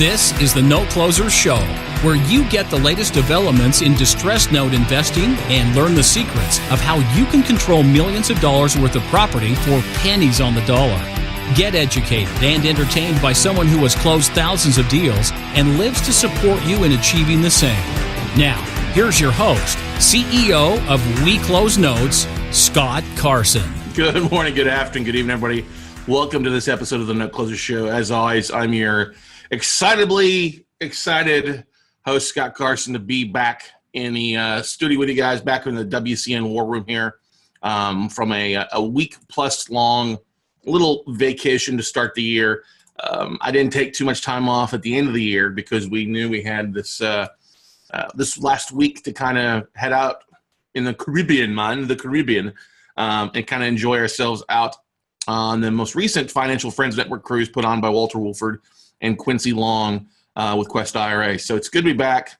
This is the Note Closer Show, where you get the latest developments in distressed note investing and learn the secrets of how you can control millions of dollars worth of property for pennies on the dollar. Get educated and entertained by someone who has closed thousands of deals and lives to support you in achieving the same. Now, here's your host, CEO of We Close Notes, Scott Carson. Good morning, good afternoon, good evening, everybody. Welcome to this episode of the Note Closer Show. As always, I'm your excited host, Scott Carson, to be back in the studio with you guys, back in the WCN War Room here from a week plus long little vacation to start the year. I didn't take too much time off at the end of the year because we knew we had this last week to kind of head out in the Caribbean, and kind of enjoy ourselves out on the most recent Financial Friends Network cruise put on by Walter Wofford and Quincy with Quest IRA. So it's good to be back.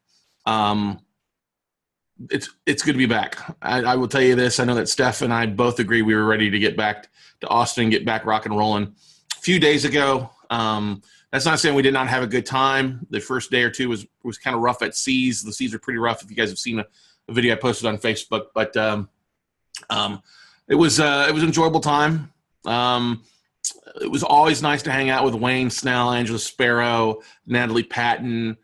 It's good to be back. I will tell you this. I know that Steph and I both agree we were ready to get back to Austin, get back rock and rolling. A few days ago, that's not saying we did not have a good time. The first day or two was kind of rough at seas. The seas are pretty rough if you guys have seen a video I posted on Facebook. But it was an enjoyable time. It was always nice to hang out with Wayne Snell, Angela Sparrow, Natalie Patton,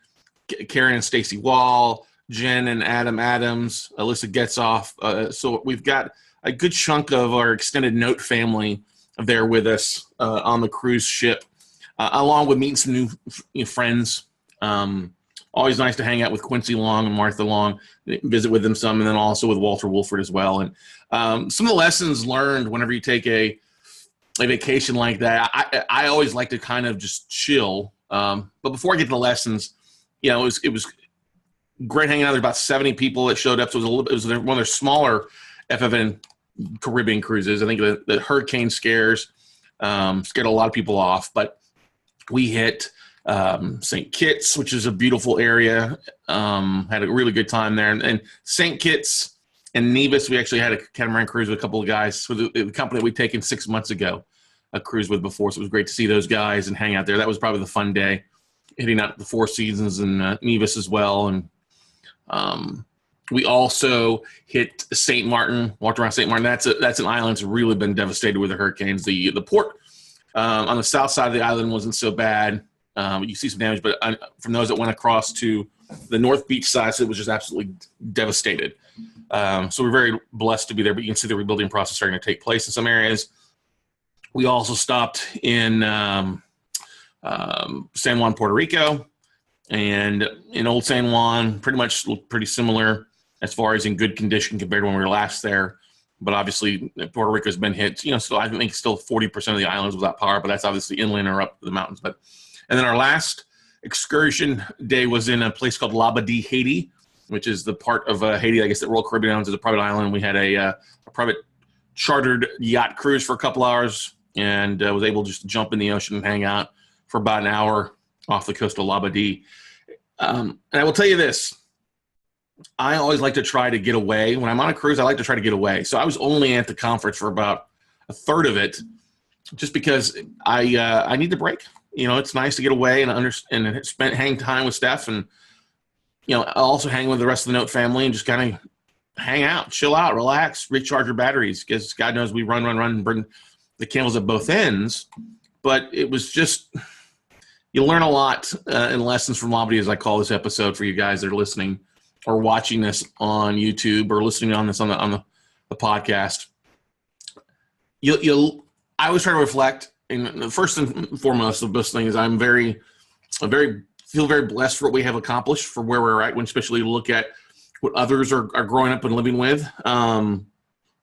Karen and Stacey Wall, Jen and Adam Adams, Alyssa Getzoff. So we've got a good chunk of our extended Note family there with us on the cruise ship, along with meeting some new friends. Always nice to hang out with Quincy Long and Martha Long, visit with them some, and then also with Walter Wofford as well. And some of the lessons learned whenever you take a vacation like that, I always like to kind of just chill. But before I get to the lessons, it was great hanging out. There's about 70 people that showed up. So it was one of their smaller FFN Caribbean cruises. I think the hurricane scares scared a lot of people off. But we hit St. Kitts, which is a beautiful area. Had a really good time there. And St. Kitts and Nevis, we actually had a catamaran cruise with a couple of guys with the company that we'd taken 6 months ago, a cruise with before. So it was great to see those guys and hang out there. That was probably the fun day, hitting out the Four Seasons and Nevis as well. And we also hit St. Martin, walked around St. Martin. That's an island that's really been devastated with the hurricanes. The port on the south side of the island wasn't so bad. You see some damage, but from those that went across to the North Beach side, so it was just absolutely devastated. So we're very blessed to be there, but you can see the rebuilding process starting to take place in some areas. We also stopped in San Juan, Puerto Rico, and in Old San Juan, pretty much looked pretty similar as far as in good condition compared to when we were last there. But obviously, Puerto Rico has been hit. So I think still 40% of the islands without power, but that's obviously inland or up the mountains. And then our last excursion day was in a place called Labadee, Haiti, which is the part of Haiti, I guess, that Royal Caribbean owns as a private island. We had a private chartered yacht cruise for a couple hours and was able just to jump in the ocean and hang out for about an hour off the coast of Labadee. And I will tell you this. I always like to try to get away. When I'm on a cruise, I like to try to get away. So I was only at the conference for about a third of it just because I need to break. It's nice to get away and hang time with Steph and, also hang with the rest of the Note family and just kind of hang out, chill out, relax, recharge your batteries because God knows we run and burn the candles at both ends. But it was just, you learn a lot in lessons from Labadee, as I call this episode for you guys that are listening or watching this on YouTube or listening on this on the podcast. I always try to reflect. And first and foremost, the best thing is I feel very blessed for what we have accomplished, for where we're at, when especially look at what others are growing up and living with.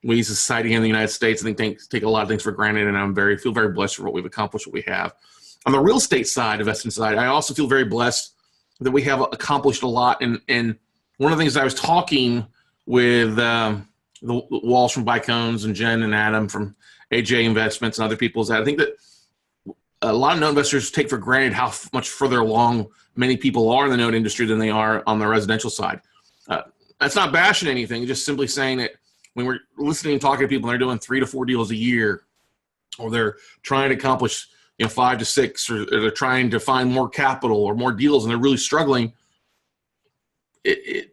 We as a society in the United States, I think, take a lot of things for granted, and I feel very blessed for what we've accomplished, what we have. On the real estate side, investment side, I also feel very blessed that we have accomplished a lot. And one of the things I was talking with the Walls from Bicones and Jen and Adam from AJ Investments and other people is that I think that a lot of note investors take for granted how much further along many people are in the note industry than they are on the residential side. That's not bashing anything, just simply saying that when we're listening and talking to people and they're doing 3 to 4 deals a year, or they're trying to accomplish 5 to 6, or they're trying to find more capital or more deals and they're really struggling, it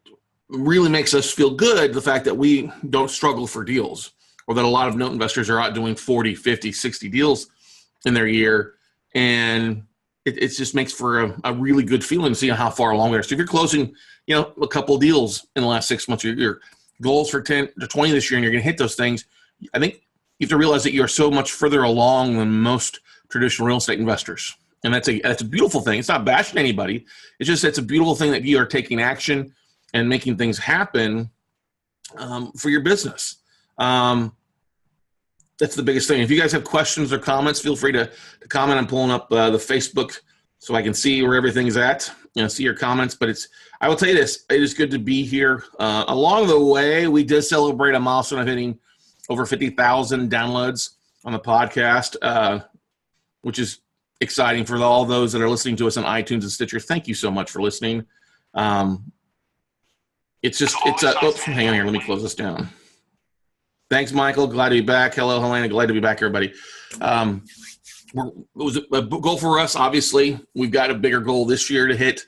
really makes us feel good, the fact that we don't struggle for deals, or that a lot of note investors are out doing 40, 50, 60 deals in their year. And it just makes for a really good feeling to see how far along we are. So if you're closing, a couple of deals in the last 6 months, your goals for 10 to 20 this year, and you're going to hit those things, I think you have to realize that you're so much further along than most traditional real estate investors. And that's a beautiful thing. It's not bashing anybody. It's a beautiful thing that you are taking action and making things happen for your business. That's the biggest thing. If you guys have questions or comments, feel free to comment. I'm pulling up the Facebook so I can see where everything's at, see your comments. But I will tell you this, it is good to be here. Along the way, we did celebrate a milestone of hitting over 50,000 downloads on the podcast, which is exciting for all those that are listening to us on iTunes and Stitcher. Thank you so much for listening. Hang on here. Let me close this down. Thanks, Michael. Glad to be back. Hello, Helena. Glad to be back, everybody. It was a goal for us. Obviously, we've got a bigger goal this year to hit.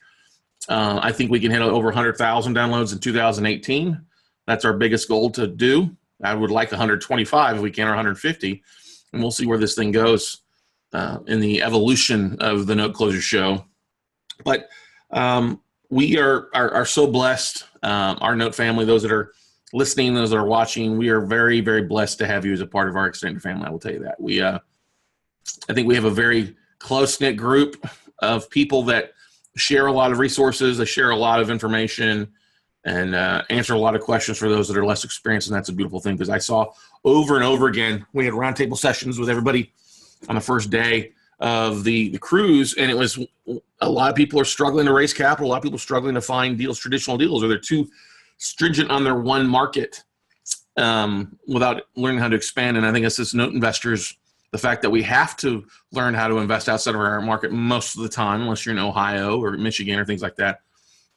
I think we can hit over 100,000 downloads in 2018. That's our biggest goal to do. I would like 125 if we can, or 150, and we'll see where this thing goes in the evolution of the Note Closer Show. But we are so blessed. Our Note family, those that are listening, those that are watching, we are very, very blessed to have you as a part of our extended family. I will tell you that. I think we have a very close-knit group of people that share a lot of resources, they share a lot of information, and answer a lot of questions for those that are less experienced, and that's a beautiful thing, because I saw over and over again, we had roundtable sessions with everybody on the first day of the cruise, and it was a lot of people are struggling to raise capital, a lot of people are struggling to find deals, traditional deals, or they're too stringent on their one market without learning how to expand. And I think it's this note investors, the fact that we have to learn how to invest outside of our market most of the time, unless you're in Ohio or Michigan or things like that,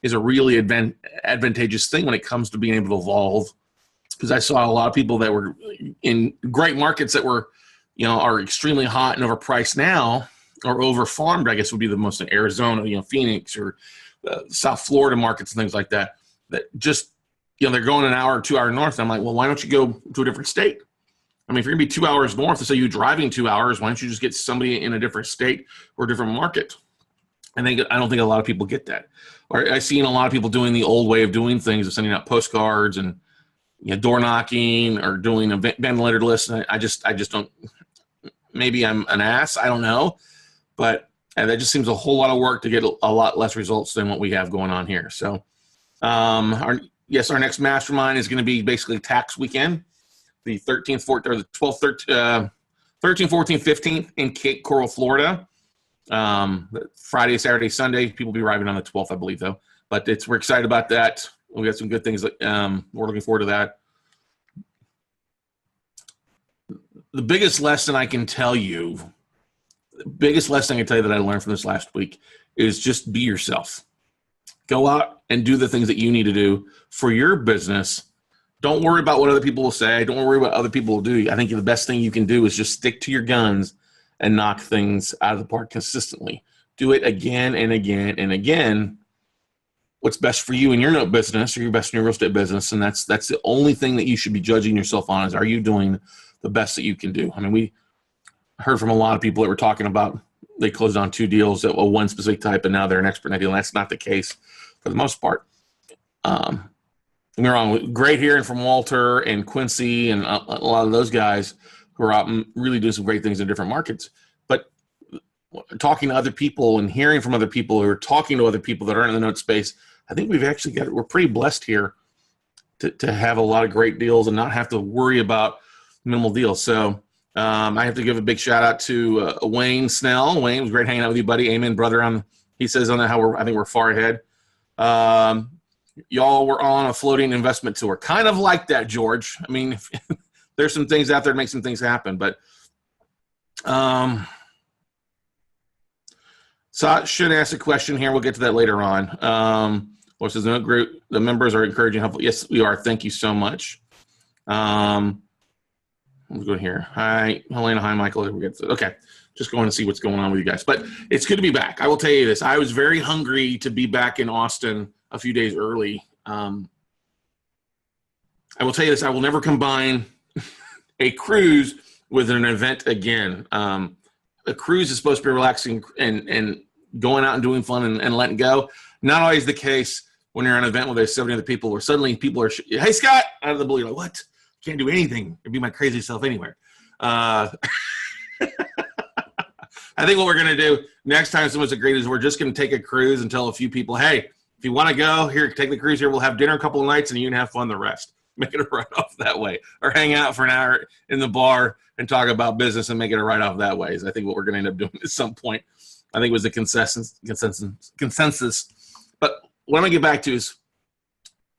is a really advantageous thing when it comes to being able to evolve. Because I saw a lot of people that were in great markets that were, are extremely hot and overpriced now, or overfarmed, I guess would be the most, in Arizona, Phoenix or South Florida markets and things like that, that just, they're going an hour or 2 hours north. And I'm like, well, why don't you go to a different state? I mean, if you're going to be 2 hours north, let's say you're driving 2 hours, why don't you just get somebody in a different state or a different market? And I don't think a lot of people get that. Or I've seen a lot of people doing the old way of doing things, of sending out postcards and door knocking or doing a vendor list. And I just don't. Maybe I'm an ass. I don't know, but that just seems a whole lot of work to get a lot less results than what we have going on here. So, our next mastermind is going to be basically tax weekend, the 13th, 14th, or the 12th, 13th, 14th, 15th in Cape Coral, Florida. Friday, Saturday, Sunday. People will be arriving on the 12th, I believe, though. But we're excited about that. We got some good things. We're looking forward to that. The biggest lesson I can tell you, that I learned from this last week is just be yourself. Go out and do the things that you need to do for your business. Don't worry about what other people will say. Don't worry what other people will do. I think the best thing you can do is just stick to your guns and knock things out of the park consistently. Do it again and again and again. What's best for you in your note business, or your best in your real estate business, and that's the only thing that you should be judging yourself on, is, are you doing the best that you can do? I mean, we heard from a lot of people that were talking about they closed on 2 deals at one specific type, and now they're an expert in that deal. And that's not the case for the most part. We're on great hearing from Walter and Quincy and a lot of those guys who are out and really doing some great things in different markets. But talking to other people and hearing from other people who are talking to other people that aren't in the note space, I think we're pretty blessed here to have a lot of great deals and not have to worry about minimal deals. So I have to give a big shout out to Wayne Snell. Wayne, it was great hanging out with you, buddy. Amen, brother. He says on that how I think we're far ahead. Y'all were on a floating investment tour. Kind of like that, George. I mean, there's some things out there to make some things happen. But so I should ask a question here. We'll get to that later on. Or says the group, the members are encouraging, helpful. Yes, we are. Thank you so much. Let's go here. Hi, Helena. Hi, Michael. Okay. Just going to see what's going on with you guys. But it's good to be back. I will tell you this. I was very hungry to be back in Austin a few days early. I will tell you this. I will never combine a cruise with an event again. A cruise is supposed to be relaxing and going out and doing fun and letting go. Not always the case when you're at an event where there's 70 other people where suddenly people are, hey, Scott, out of the blue. You're like, what? Can't do anything. It'd be my crazy self anywhere. I think what we're going to do next time someone's agreed is we're just going to take a cruise and tell a few people, hey, if you want to go, here, take the cruise here. We'll have dinner a couple of nights and you can have fun the rest. Make it a write-off that way. Or hang out for an hour in the bar and talk about business and make it a write-off that way is I think what we're going to end up doing at some point. I think it was a consensus. But what I'm going to get back to is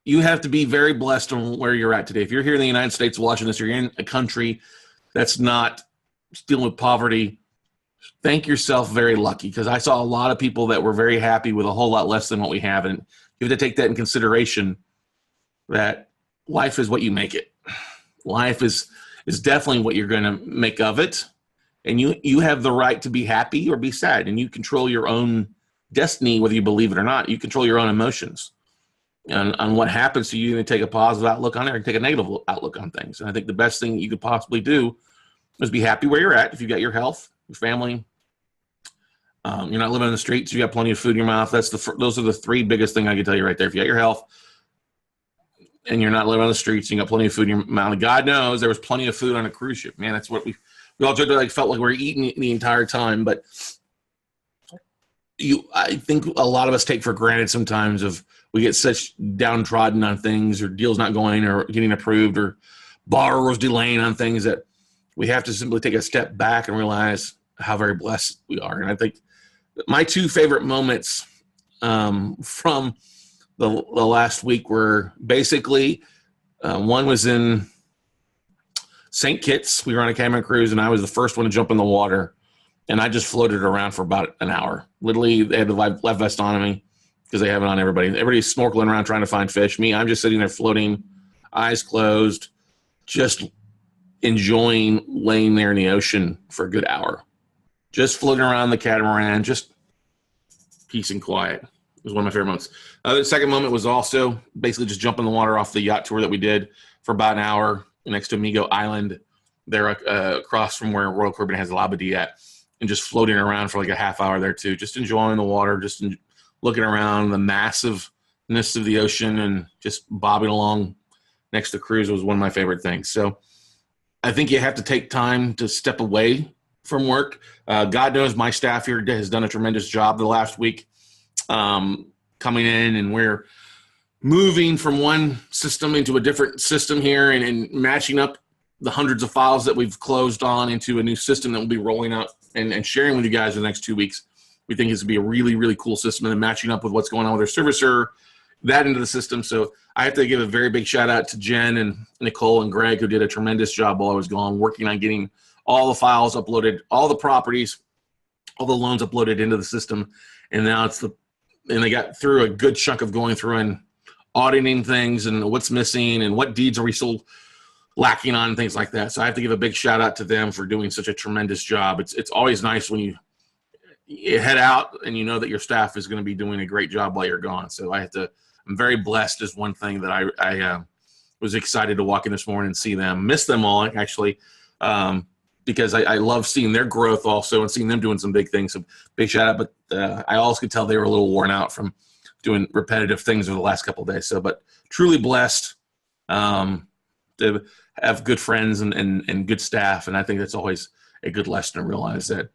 you have to be very blessed on where you're at today. If you're here in the United States watching this, or you're in a country that's not dealing with poverty, thank yourself very lucky, because I saw a lot of people that were very happy with a whole lot less than what we have. And you have to take that in consideration that life is what you make it. Life is definitely what you're going to make of it. And you have the right to be happy or be sad. And you control your own destiny, whether you believe it or not. You control your own emotions. And on what happens to you, you can take a positive outlook on it or take a negative outlook on things. And I think the best thing you could possibly do is be happy where you're at. If you've got your health, your family, you're not living on the streets, you got plenty of food in your mouth. Those are the three biggest things I can tell you right there. If you got your health and you're not living on the streets, you got plenty of food in your mouth. And God knows there was plenty of food on a cruise ship. Man, that's what we all joked like felt like we were eating the entire time. But I think a lot of us take for granted sometimes of we get such downtrodden on things or deals not going or getting approved or borrowers delaying on things that we have to simply take a step back and realize how very blessed we are. And I think my two favorite moments from the last week were basically one was in St. Kitts. We were on a catamaran cruise, and I was the first one to jump in the water. And I just floated around for about an hour. Literally, they had the life vest on me because they have it on everybody. Everybody's snorkeling around trying to find fish. Me, I'm just sitting there floating, eyes closed, just enjoying laying there in the ocean for a good hour. Just floating around the catamaran, just peace and quiet. It was one of my favorite moments. The second moment was also basically just jumping in the water off the yacht tour that we did for about an hour next to Amigo Island there across from where Royal Caribbean has Labadee at, and just floating around for like a half hour there too, just enjoying the water, just looking around the massiveness of the ocean and just bobbing along next to the cruise was one of my favorite things. So I think you have to take time to step away from work. God knows my staff here has done a tremendous job the last week coming in, and we're moving from one system into a different system here and matching up the hundreds of files that we've closed on into a new system that we'll be rolling out and sharing with you guys in the next 2 weeks. We think it's going to be a really, really cool system, and then matching up with what's going on with our servicer, that into the system. So I have to give a very big shout out to Jen and Nicole and Greg, who did a tremendous job while I was gone, working on getting all the files uploaded, all the properties, all the loans uploaded into the system. And now and they got through a good chunk of going through and auditing things and what's missing and what deeds are we still lacking on and things like that. So I have to give a big shout out to them for doing such a tremendous job. It's always nice when you head out and you know that your staff is going to be doing a great job while you're gone. So I'm very blessed is one thing that I was excited to walk in this morning and see them. Miss them all, actually, because I love seeing their growth also and seeing them doing some big things. So big shout out. But I also could tell they were a little worn out from doing repetitive things over the last couple of days. So, but truly blessed to have good friends and good staff. And I think that's always a good lesson to realize that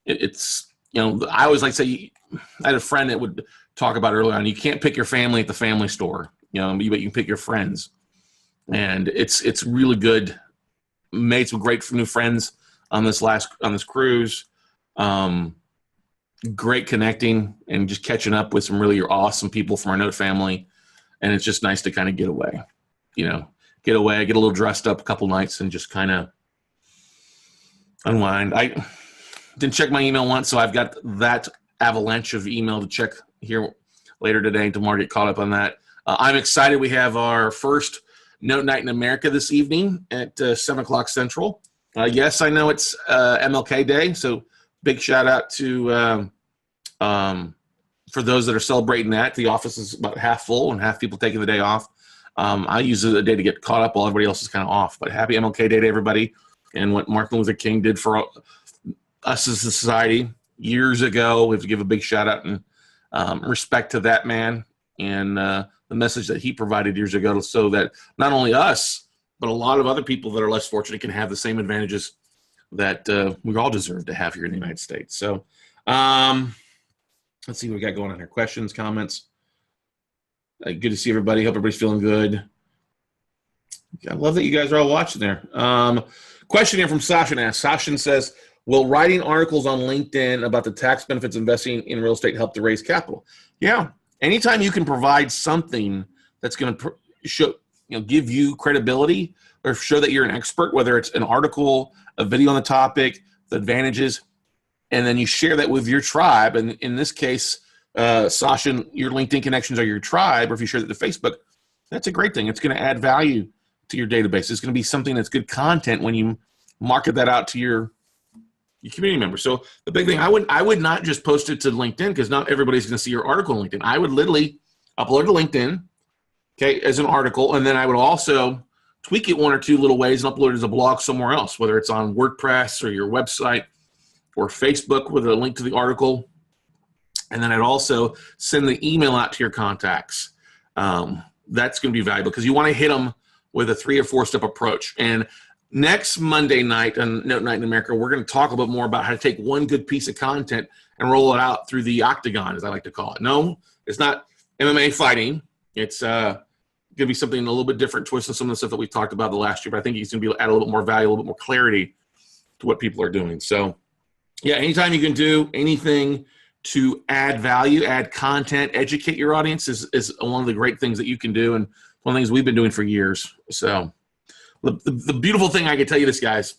it's, I always like to say, I had a friend that would talk about earlier on, you can't pick your family at the family store, but you can pick your friends. And it's really good. Made some great new friends on this cruise. Great connecting and just catching up with some really awesome people from our Note family. And it's just nice to kind of get away, get a little dressed up a couple nights and just kind of unwind. I didn't check my email once, so I've got that avalanche of email to check here later today and tomorrow, get caught up on that. I'm excited. We have our first Note Night in America this evening at 7 o'clock Central. Yes, I know it's MLK Day, so big shout out to for those that are celebrating that. The office is about half full and half people taking the day off. I use the day to get caught up while everybody else is kind of off. But happy MLK Day to everybody, and what Martin Luther King did for us as a society years ago. We have to give a big shout out and respect to that man and the message that he provided years ago, so that not only us, but a lot of other people that are less fortunate can have the same advantages that we all deserve to have here in the United States. So let's see what we got going on here. Questions, comments. Good to see everybody. Hope everybody's feeling good. I love that you guys are all watching there. Question here from Sashin asks. Sashin says, will writing articles on LinkedIn about the tax benefits of investing in real estate help to raise capital? Yeah. Anytime you can provide something that's going to show, give you credibility or show that you're an expert, whether it's an article, a video on the topic, the advantages, and then you share that with your tribe. And in this case, Sasha, your LinkedIn connections are your tribe, or if you share that to Facebook, that's a great thing. It's going to add value to your database. It's going to be something that's good content when you market that out to your community members. So the big thing, I would not just post it to LinkedIn, because not everybody's going to see your article on LinkedIn. I would literally upload it to LinkedIn, okay, as an article, and then I would also tweak it one or two little ways and upload it as a blog somewhere else, whether it's on WordPress or your website or Facebook with a link to the article. And then I'd also send the email out to your contacts. That's going to be valuable, because you want to hit them with a 3 or 4 step approach. And next Monday night on Note Night in America, we're going to talk a bit more about how to take one good piece of content and roll it out through the octagon, as I like to call it. No, it's not MMA fighting. It's going to be something a little bit different, twist on some of the stuff that we talked about the last year. But I think it's going to be add a little bit more value, a little bit more clarity to what people are doing. So, yeah, anytime you can do anything to add value, add content, educate your audience is one of the great things that you can do, and one of the things we've been doing for years. So the beautiful thing I can tell you this, guys,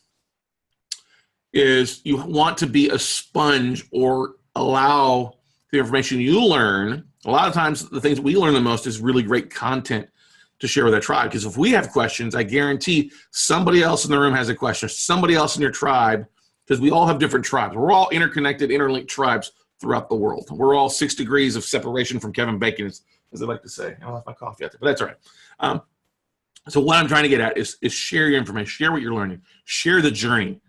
is you want to be a sponge or allow the information you learn. A lot of times the things we learn the most is really great content to share with our tribe, because if we have questions, I guarantee somebody else in the room has a question, somebody else in your tribe, because we all have different tribes. We're all interconnected, interlinked tribes throughout the world. We're all 6 degrees of separation from Kevin Bacon, as I like to say. I don't have my coffee out there, but that's all right. So what I'm trying to get at is share your information, share what you're learning, share the journey.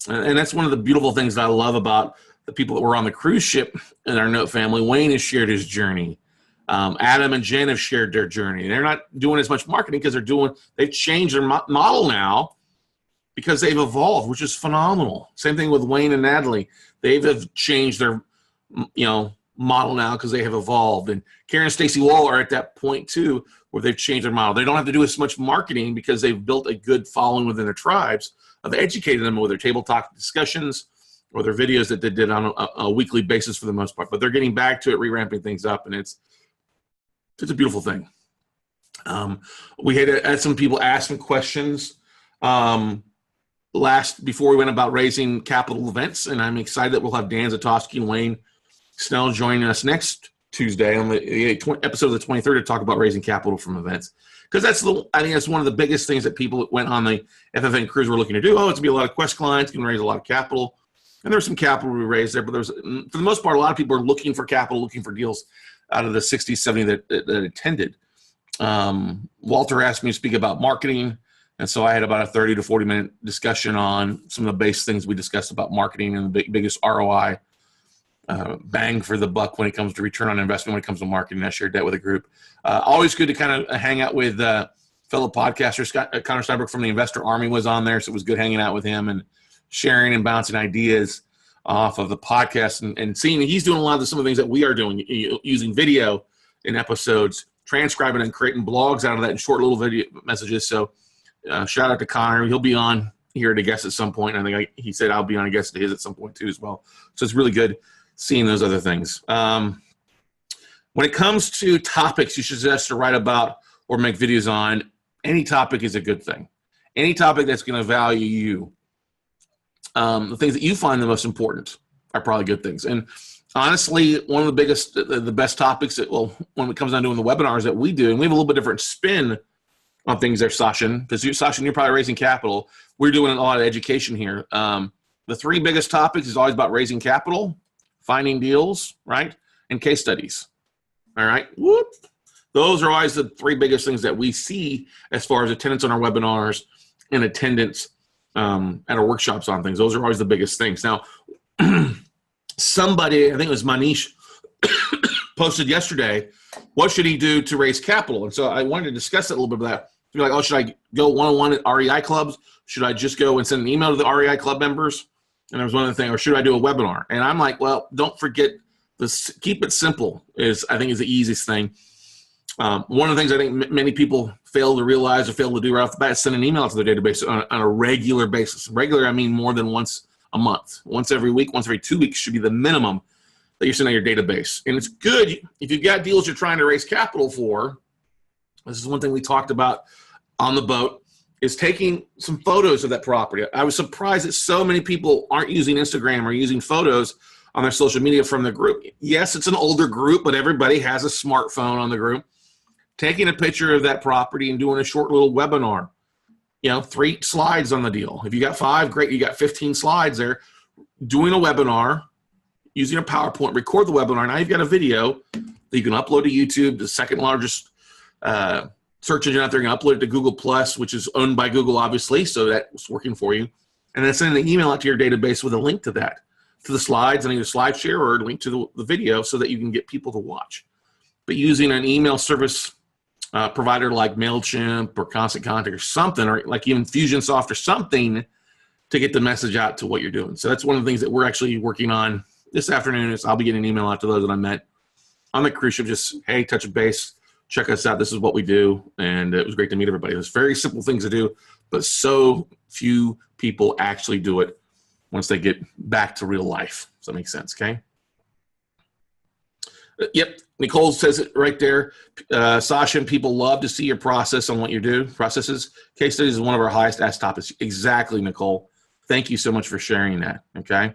And that's one of the beautiful things that I love about the people that were on the cruise ship in our Note family. Wayne has shared his journey. Adam and Jen have shared their journey. They're not doing as much marketing because they've changed their model now, because they've evolved, which is phenomenal. Same thing with Wayne and Natalie. They've changed their model now because they have evolved. And Karen and Stacey Wall are at that point too, where they've changed their model. They don't have to do as much marketing because they've built a good following within their tribes of educating them with their table talk discussions or their videos that they did on a weekly basis for the most part. But they're getting back to it, re-ramping things up, and it's a beautiful thing. We had some people asking questions before we went about raising capital events, and I'm excited that we'll have Dan Zatowski and Wayne Snell joining us next Tuesday on the episode of the 23rd to talk about raising capital from events, because I think that's one of the biggest things that people that went on the FFN cruise were looking to do. It's going to be a lot of Quest clients, going to raise a lot of capital, and there's some capital we raised there, but for the most part, a lot of people are looking for capital, looking for deals out of the 60, 70 that attended. Walter asked me to speak about marketing, and so I had about a 30 to 40 minute discussion on some of the base things we discussed about marketing and the biggest ROI, bang for the buck when it comes to return on investment, when it comes to marketing. I shared that with a group. Always good to kind of hang out with fellow podcasters. Connor Steinberg from the Investor Army was on there, so it was good hanging out with him and sharing and bouncing ideas off of the podcast and seeing he's doing a lot of some of the things that we are doing, using video in episodes, transcribing and creating blogs out of that in short little video messages. So shout out to Connor. He'll be on here to guest at some point. I think he said I'll be on a guest to his at some point too as well. So it's really good seeing those other things. When it comes to topics you should suggest to write about or make videos on, any topic is a good thing. Any topic that's going to value you. The things that you find the most important are probably good things. And honestly, one of the best topics when it comes down to doing the webinars that we do, and we have a little bit different spin on things there, Sashin, because Sashin, you're probably raising capital. We're doing a lot of education here. The three biggest topics is always about raising capital, finding deals, right, and case studies. All right. Whoop. Those are always the three biggest things that we see as far as attendance on our webinars and attendance at our workshops on things. Those are always the biggest things. Now, somebody, I think it was Manish, posted yesterday, what should he do to raise capital? And so I wanted to discuss that a little bit of that. You're like, oh, should I go one-on-one at REI clubs? Should I just go and send an email to the REI club members? And there was one other thing, or should I do a webinar? And I'm like, well, don't forget this. Keep it simple I think is the easiest thing. One of the things I think many people fail to realize or fail to do right off the bat is send an email to their database on a regular basis. Regular, I mean more than once a month. Once every week, once every 2 weeks should be the minimum that you're sending your database. And it's good if you've got deals you're trying to raise capital for. This is one thing we talked about on the boat, is taking some photos of that property. I was surprised that so many people aren't using Instagram or using photos on their social media from the group. Yes, it's an older group, but everybody has a smartphone on the group. Taking a picture of that property and doing a short little webinar. 3 slides on the deal. If you got 5, great. You got 15 slides there. Doing a webinar, using a PowerPoint, record the webinar. Now you've got a video that you can upload to YouTube, the second largest search engine out there. You can upload it to Google Plus, which is owned by Google, obviously, so that's working for you. And then send an email out to your database with a link to that, to the slides, and either slide share or a link to the video so that you can get people to watch. But using an email service provider like MailChimp or Constant Contact or something, or like even Fusionsoft or something, to get the message out to what you're doing. So that's one of the things that we're actually working on this afternoon. Is I'll be getting an email out to those that I met on the cruise ship. Just, hey, touch base, check us out. This is what we do. And it was great to meet everybody. It was very simple things to do, but so few people actually do it once they get back to real life. Does that make sense? Okay. Yep. Nicole says it right there. Sasha, and people love to see your process on what you do. Processes. Case studies is one of our highest asked topics. Exactly, Nicole. Thank you so much for sharing that. Okay.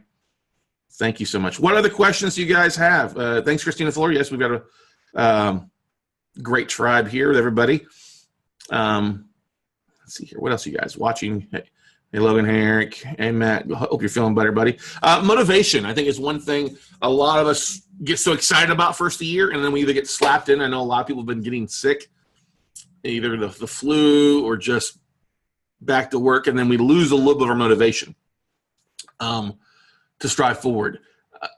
Thank you so much. What other questions do you guys have? Thanks, Christina Fuller. Yes, we've got a great tribe here with everybody. Let's see here. What else are you guys watching? Hey, Logan Herrick. Hey, Matt. Hope you're feeling better, buddy. Motivation, I think, is one thing a lot of us get so excited about first of the year, and then we either get slapped in. I know a lot of people have been getting sick, either the flu or just back to work, and then we lose a little bit of our motivation to strive forward.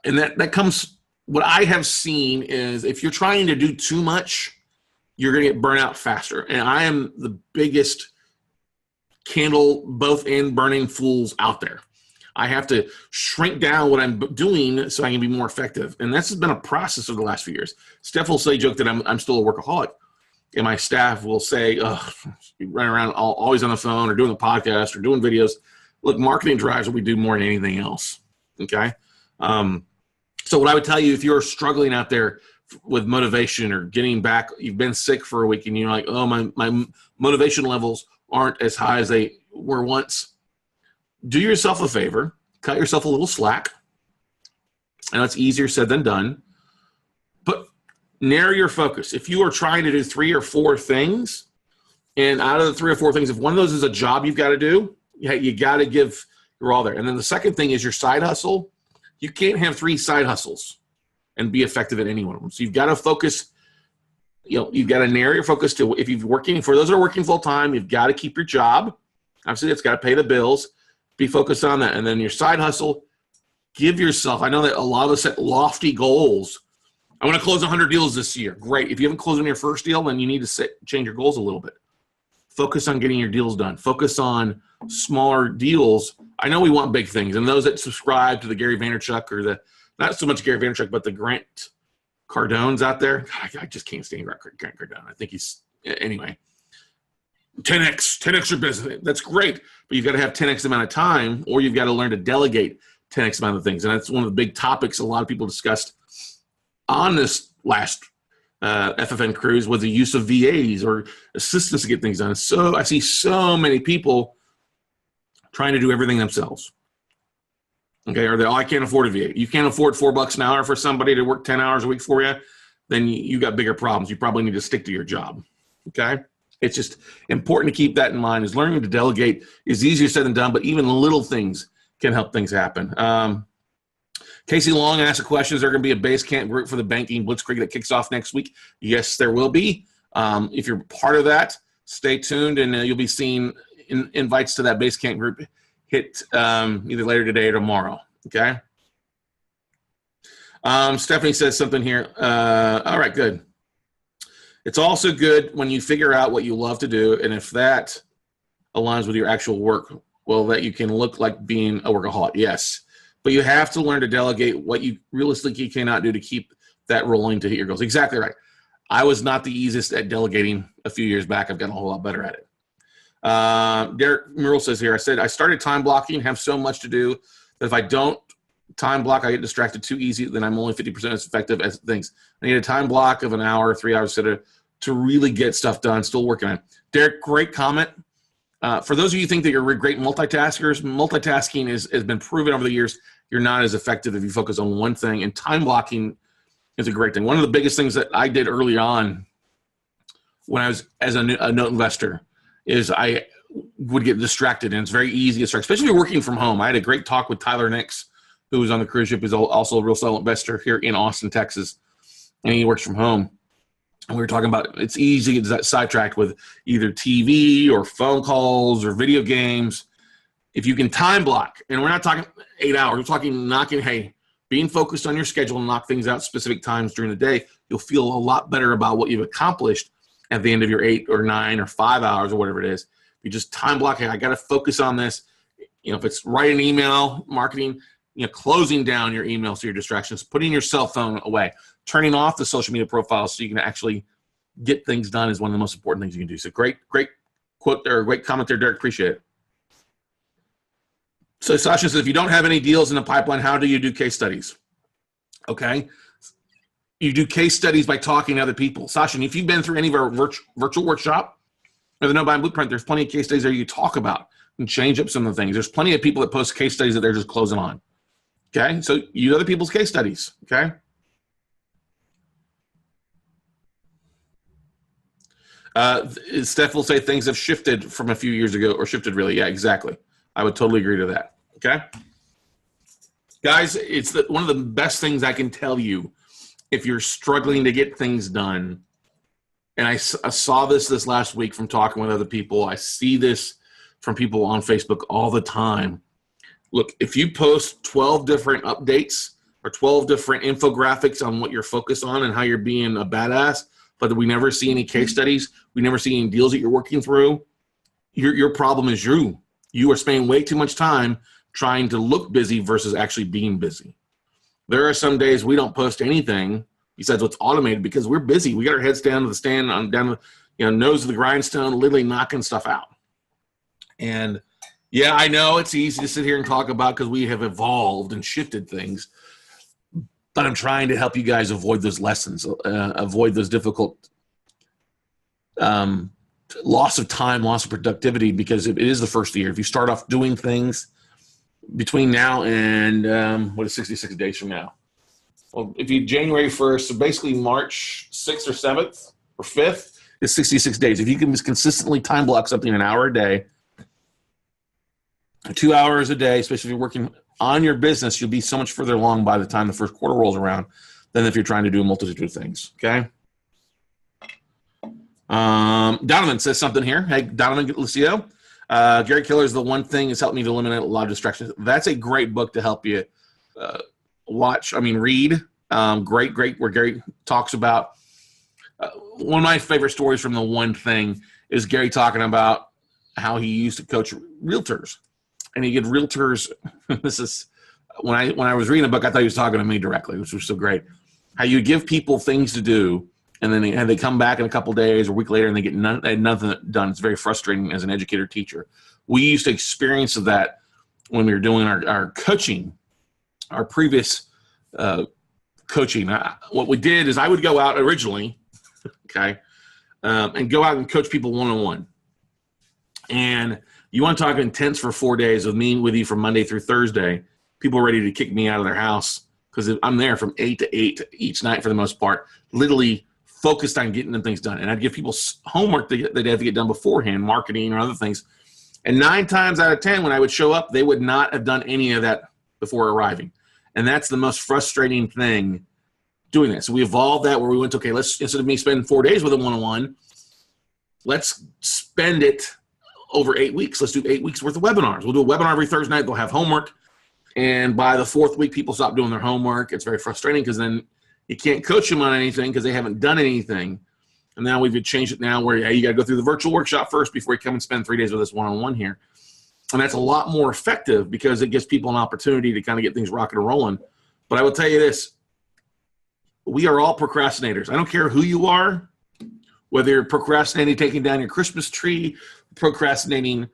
And that comes, what I have seen is if you're trying to do too much, you're going to get burnt out faster. And I am the biggest candle both end burning fools out there. I have to shrink down what I'm doing so I can be more effective. And this has been a process over the last few years. Steph will say, joke that I'm still a workaholic. And my staff will say, you run around always on the phone or doing a podcast or doing videos. Look, marketing drives what we do more than anything else. Okay. So what I would tell you, if you're struggling out there with motivation or getting back, you've been sick for a week and you're like, oh, my motivation levels aren't as high as they were once. Do yourself a favor, cut yourself a little slack. And that's easier said than done. But narrow your focus. If you are trying to do 3 or 4 things, and out of the 3 or 4 things, if one of those is a job you've got to do, you got to give your all there. And then the second thing is your side hustle. You can't have 3 side hustles and be effective at any one of them. So you've got to focus. You've got to narrow your focus to, if you're working, for those that are working full time, you've got to keep your job. Obviously, it's got to pay the bills. Be focused on that. And then your side hustle, give yourself, I know that a lot of us set lofty goals. I want to close 100 deals this year. Great. If you haven't closed on your first deal, then you need to change your goals a little bit. Focus on getting your deals done. Focus on smaller deals. I know we want big things. And those that subscribe to the Gary Vaynerchuk or not so much Gary Vaynerchuk, but the Grant Cardone's out there. God, I just can't stand Grant Cardone. I think he's, anyway. 10x your business. That's great, but you've got to have 10x amount of time, or you've got to learn to delegate 10x amount of things. And that's one of the big topics a lot of people discussed on this last FFN cruise, was the use of VAs or assistants to get things done. So I see so many people trying to do everything themselves. Okay, or I can't afford a VA. You can't afford $4 an hour for somebody to work 10 hours a week for you, then you got bigger problems. You probably need to stick to your job. Okay. It's just important to keep that in mind. Is learning to delegate is easier said than done, but even little things can help things happen. Casey Long asked a question, is there going to be a base camp group for the banking blitzkrieg that kicks off next week? Yes, there will be. If you're part of that, stay tuned, and you'll be seeing invites to that base camp group hit either later today or tomorrow, okay? Stephanie says something here. All right, good. It's also good when you figure out what you love to do, and if that aligns with your actual work, well, that you can look like being a workaholic. Yes. But you have to learn to delegate what you realistically cannot do to keep that rolling to hit your goals. Exactly right. I was not the easiest at delegating a few years back. I've gotten a whole lot better at it. Derek Murrell says here, I started time blocking, have so much to do that if I don't time block, I get distracted too easy, then I'm only 50% as effective as things. I need a time block of an hour, 3 hours to really get stuff done. Still working on it. Derek, great comment. For those of you who think that you're great multitaskers, multitasking has been proven over the years. You're not as effective if you focus on one thing, and time blocking is a great thing. One of the biggest things that I did early on when I was as a note investor is I would get distracted, and it's very easy to distract, especially if you're working from home. I had a great talk with Tyler Nix, who was on the cruise ship, who's also a real solid investor here in Austin, Texas, and he works from home. And we were talking about it's easy to get sidetracked with either TV or phone calls or video games. If you can time block, and we're not talking 8 hours, we're talking being focused on your schedule and knock things out specific times during the day, you'll feel a lot better about what you've accomplished at the end of your 8 or 9 or 5 hours or whatever it is. You just time block, I got to focus on this. If it's writing email marketing, closing down your emails to your distractions, putting your cell phone away, turning off the social media profiles so you can actually get things done is one of the most important things you can do. So great quote there, great comment there, Derek. Appreciate it. So Sasha says, if you don't have any deals in the pipeline, how do you do case studies? Okay. You do case studies by talking to other people. Sasha, if you've been through any of our virtual workshop or the No Buying Blueprint, there's plenty of case studies there you talk about and change up some of the things. There's plenty of people that post case studies that they're just closing on. Okay. So use other people's case studies. Okay. Steph will say things have shifted from a few years ago or shifted really. Yeah, exactly. I would totally agree to that. Okay. Guys, it's one of the best things I can tell you if you're struggling to get things done. And I saw this last week from talking with other people. I see this from people on Facebook all the time. Look, if you post 12 different updates or 12 different infographics on what you're focused on and how you're being a badass, but we never see any case studies, we never see any deals that you're working through, your problem is you. You are spending way too much time trying to look busy versus actually being busy. There are some days we don't post anything besides what's automated because we're busy. We got our heads down to the stand, down to nose to the grindstone, literally knocking stuff out. And yeah, I know it's easy to sit here and talk about because we have evolved and shifted things, but I'm trying to help you guys avoid those lessons, avoid those difficult loss of time, loss of productivity, because it is the first year. If you start off doing things between now and what is 66 days from now? Well, if you January 1st, so basically March 6th or 7th or 5th is 66 days. If you can just consistently time block something an hour a day, 2 hours a day, especially if you're working on your business, you'll be so much further along by the time the first quarter rolls around than if you're trying to do a multitude of things. Okay. Donovan says something here. Hey, Donovan Lucio. Gary Killer's The One Thing has helped me to eliminate a lot of distractions. That's a great book to help you read. Great, where Gary talks about one of my favorite stories from The One Thing is Gary talking about how he used to coach realtors. And he gave realtors, this is, when I was reading the book, I thought he was talking to me directly, which was so great. How you give people things to do, and then they come back in a couple of days or a week later and they get nothing done. It's very frustrating as an educator teacher. We used to experience that when we were doing our coaching, our previous coaching. What we did is I would go out originally, okay, and go out and coach people one-on-one. And you want to talk intense for 4 days with me with you from Monday through Thursday, people are ready to kick me out of their house because I'm there from 8 to 8 each night for the most part, literally focused on getting them things done. And I'd give people homework that they have to get done beforehand, marketing or other things. And 9 times out of 10, when I would show up, they would not have done any of that before arriving. And that's the most frustrating thing doing that. So we evolved that where we went to, okay, let's, instead of me spending 4 days with a one-on-one, let's spend it over 8 weeks. Let's do 8 weeks worth of webinars. We'll do a webinar every Thursday night. They'll have homework. And by the 4th week, people stop doing their homework. It's very frustrating because then you can't coach them on anything because they haven't done anything. And now we've changed it now where you got to go through the virtual workshop first before you come and spend 3 days with us one-on-one here. And that's a lot more effective because it gives people an opportunity to kind of get things rocking and rolling. But I will tell you this, we are all procrastinators. I don't care who you are, whether you're procrastinating taking down your Christmas tree, procrastinating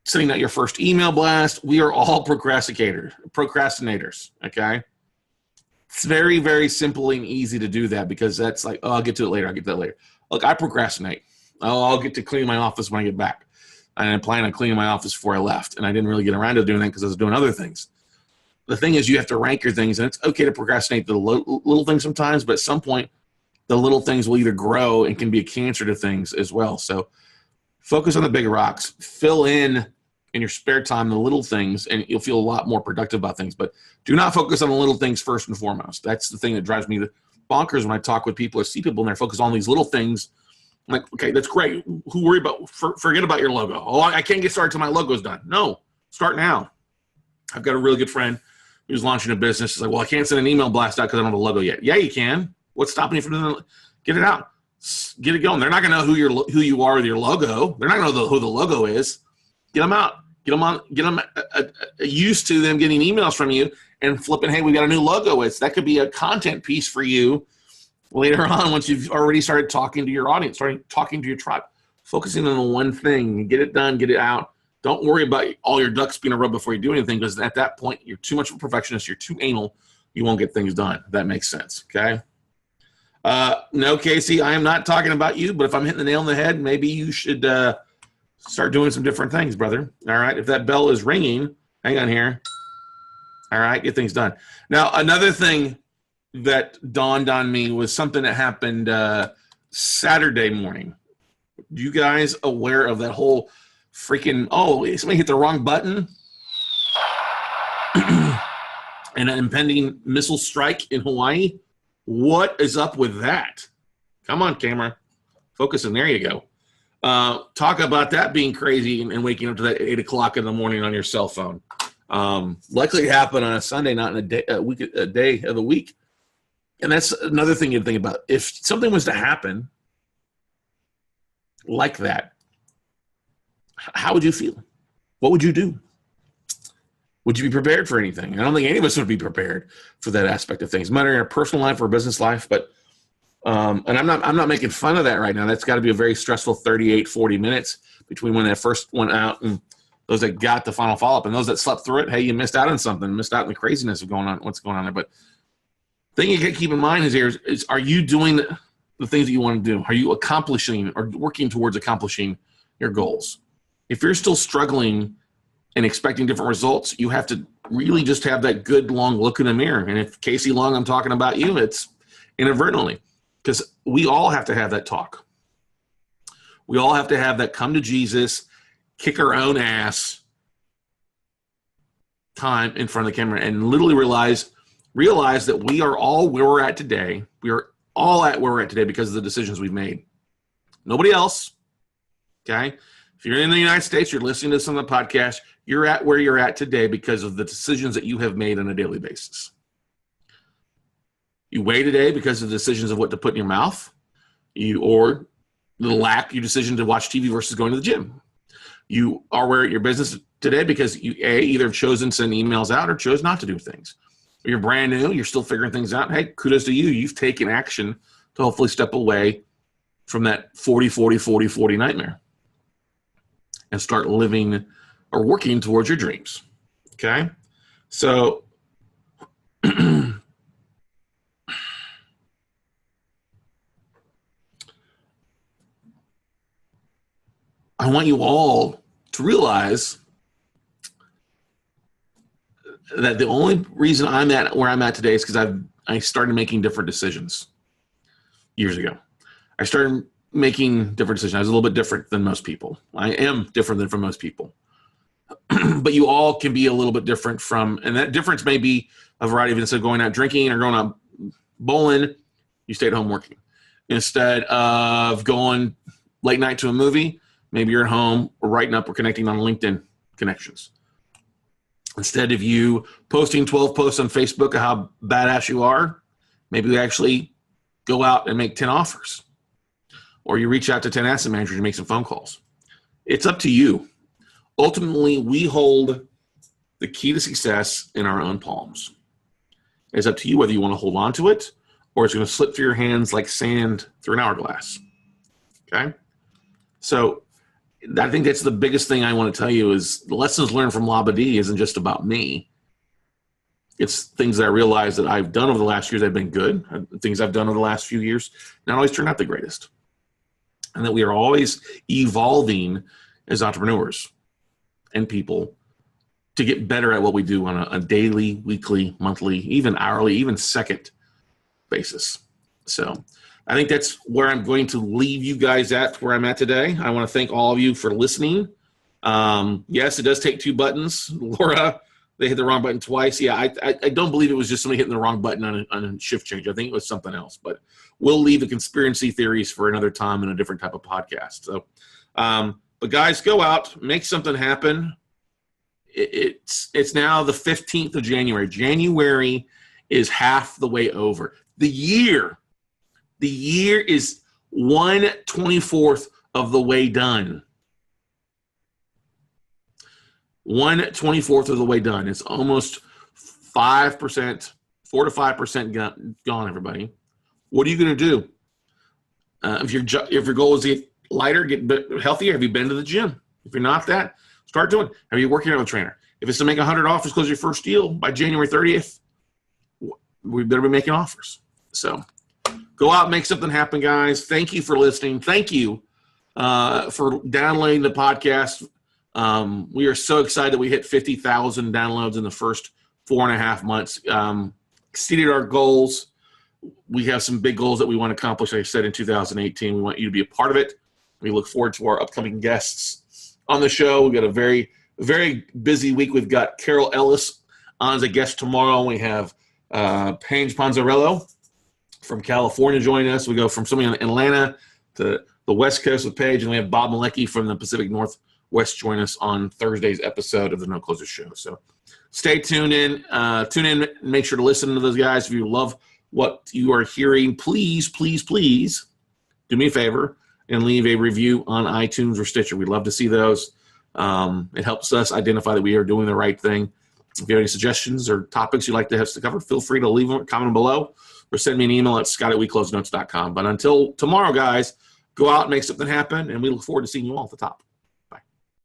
sending out your first email blast. We are all procrastinators, okay? It's very, very simple and easy to do that because that's like, oh, I'll get to it later. I'll get to that later. Look, I procrastinate. Oh, I'll get to clean my office when I get back. And I planned on cleaning my office before I left. And I didn't really get around to doing that because I was doing other things. The thing is, you have to rank your things. And it's okay to procrastinate the little things sometimes. But at some point, the little things will either grow and can be a cancer to things as well. So focus on the big rocks. Fill in your spare time the little things, and you'll feel a lot more productive about things. But do not focus on the little things first and foremost. That's the thing that drives me bonkers when I talk with people or see people and they're focused on these little things. I'm like, okay, that's great. Who worry about? Forget about your logo. Oh, I can't get started till my logo's done. No, start now. I've got a really good friend who's launching a business. He's like, well, I can't send an email blast out because I don't have a logo yet. Yeah, you can. What's stopping you from doing it? Get it out. Get it going. They're not going to know who you are with your logo. They're not going to know who the logo is. Get them out. Get them used to them getting emails from you and flipping, hey, we got a new logo. That could be a content piece for you later on once you've already started talking to your audience, starting talking to your tribe, focusing on the one thing. Get it done, get it out. Don't worry about all your ducks being a rub before you do anything because at that point, you're too much of a perfectionist. You're too anal. You won't get things done. If that makes sense, okay? No, Casey, I am not talking about you, but if I'm hitting the nail on the head, maybe you should start doing some different things, brother. All right. If that bell is ringing, hang on here. All right. Get things done. Now, another thing that dawned on me was something that happened Saturday morning. You guys aware of that whole freaking, oh, somebody hit the wrong button and an impending missile strike in Hawaii? What is up with that? Come on, camera. Focus, and there you go. Talk about that being crazy and waking up to that 8 o'clock in the morning on your cell phone. Likely to happen on a Sunday, not in a day of the week. And that's another thing you'd think about. If something was to happen like that, how would you feel? What would you do? Would you be prepared for anything? I don't think any of us would be prepared for that aspect of things, whether in a personal life or a business life. But and I'm not making fun of that right now. That's got to be a very stressful 38, 40 minutes between when that first went out and those that got the final follow-up and those that slept through it. Hey, you missed out on something, missed out on the craziness of what's going on there. But the thing you got to keep in mind is are you doing the things that you want to do? Are you accomplishing or working towards accomplishing your goals? If you're still struggling and expecting different results, you have to really just have that good long look in the mirror. And if Casey Long, I'm talking about you, it's inadvertently. Because we all have to have that talk. We all have to have that come to Jesus, kick our own ass time in front of the camera and literally realize that we are all where we're at today. We are all at where we're at today because of the decisions we've made. Nobody else, okay? If you're in the United States, you're listening to some of the podcasts, you're at where you're at today because of the decisions that you have made on a daily basis. You weigh today because of the decisions of what to put in your mouth, or your decision to watch TV versus going to the gym. You are where at your business today because you either have chosen to send emails out or chose not to do things. Or you're brand new, you're still figuring things out. Hey, kudos to you. You've taken action to hopefully step away from that 40-40-40-40 nightmare and start living or working towards your dreams. Okay? So I want you all to realize that the only reason I'm at where I'm at today is because I started making different decisions years ago. I started making different decisions. I was a little bit different than most people. I am different than from most people. But you all can be a little bit different from, and that difference may be a variety of, instead of going out drinking or going out bowling, you stay at home working. Instead of going late night to a movie, maybe you're at home or writing up or connecting on LinkedIn connections. Instead of you posting 12 posts on Facebook of how badass you are, maybe you actually go out and make 10 offers. Or you reach out to 10 asset managers and make some phone calls. It's up to you. Ultimately, we hold the key to success in our own palms. It's up to you whether you want to hold on to it or it's going to slip through your hands like sand through an hourglass. Okay? So I think that's the biggest thing I want to tell you is the lessons learned from Labadee isn't just about me. It's things that I realized that I've done over the last years that have been good. Things I've done over the last few years not always turn out the greatest. And that we are always evolving as entrepreneurs and people to get better at what we do on a daily, weekly, monthly, even hourly, even second basis. So I think that's where I'm going to leave you guys at, where I'm at today. I want to thank all of you for listening. Yes, it does take 2 buttons. Laura, they hit the wrong button twice. Yeah, I don't believe it was just somebody hitting the wrong button on a shift change. I think it was something else. But we'll leave the conspiracy theories for another time in a different type of podcast. So, but guys, go out, make something happen. It's now the 15th of January. January is half the way over. The year is 1/24 of the way done. 1/24 of the way done. It's almost 5%, 4 to 5% gone, everybody. What are you going to do? If your goal is to get lighter, get healthier, have you been to the gym? If you're not that, start doing it. Are you working out with a trainer? If it's to make 100 offers, close your first deal by January 30th, we better be making offers. So go out and make something happen, guys. Thank you for listening. Thank you for downloading the podcast. We are so excited that we hit 50,000 downloads in the first 4.5 months. Exceeded our goals. We have some big goals that we want to accomplish, like I said, in 2018. We want you to be a part of it. We look forward to our upcoming guests on the show. We've got a very, very busy week. We've got Carol Ellis on as a guest tomorrow. We have Paige Ponzarello from California joining us. We go from somebody in Atlanta to the West Coast with Paige, and we have Bob Malecki from the Pacific Northwest join us on Thursday's episode of the No Closer Show. So stay tuned in. Tune in. Make sure to listen to those guys. If you love what you are hearing, please, please, please do me a favor and leave a review on iTunes or Stitcher. We'd love to see those. It helps us identify that we are doing the right thing. If you have any suggestions or topics you'd like to have us to cover, feel free to leave them, comment below, or send me an email at scott@weclosenotes.com. But until tomorrow, guys, go out and make something happen, and we look forward to seeing you all at the top.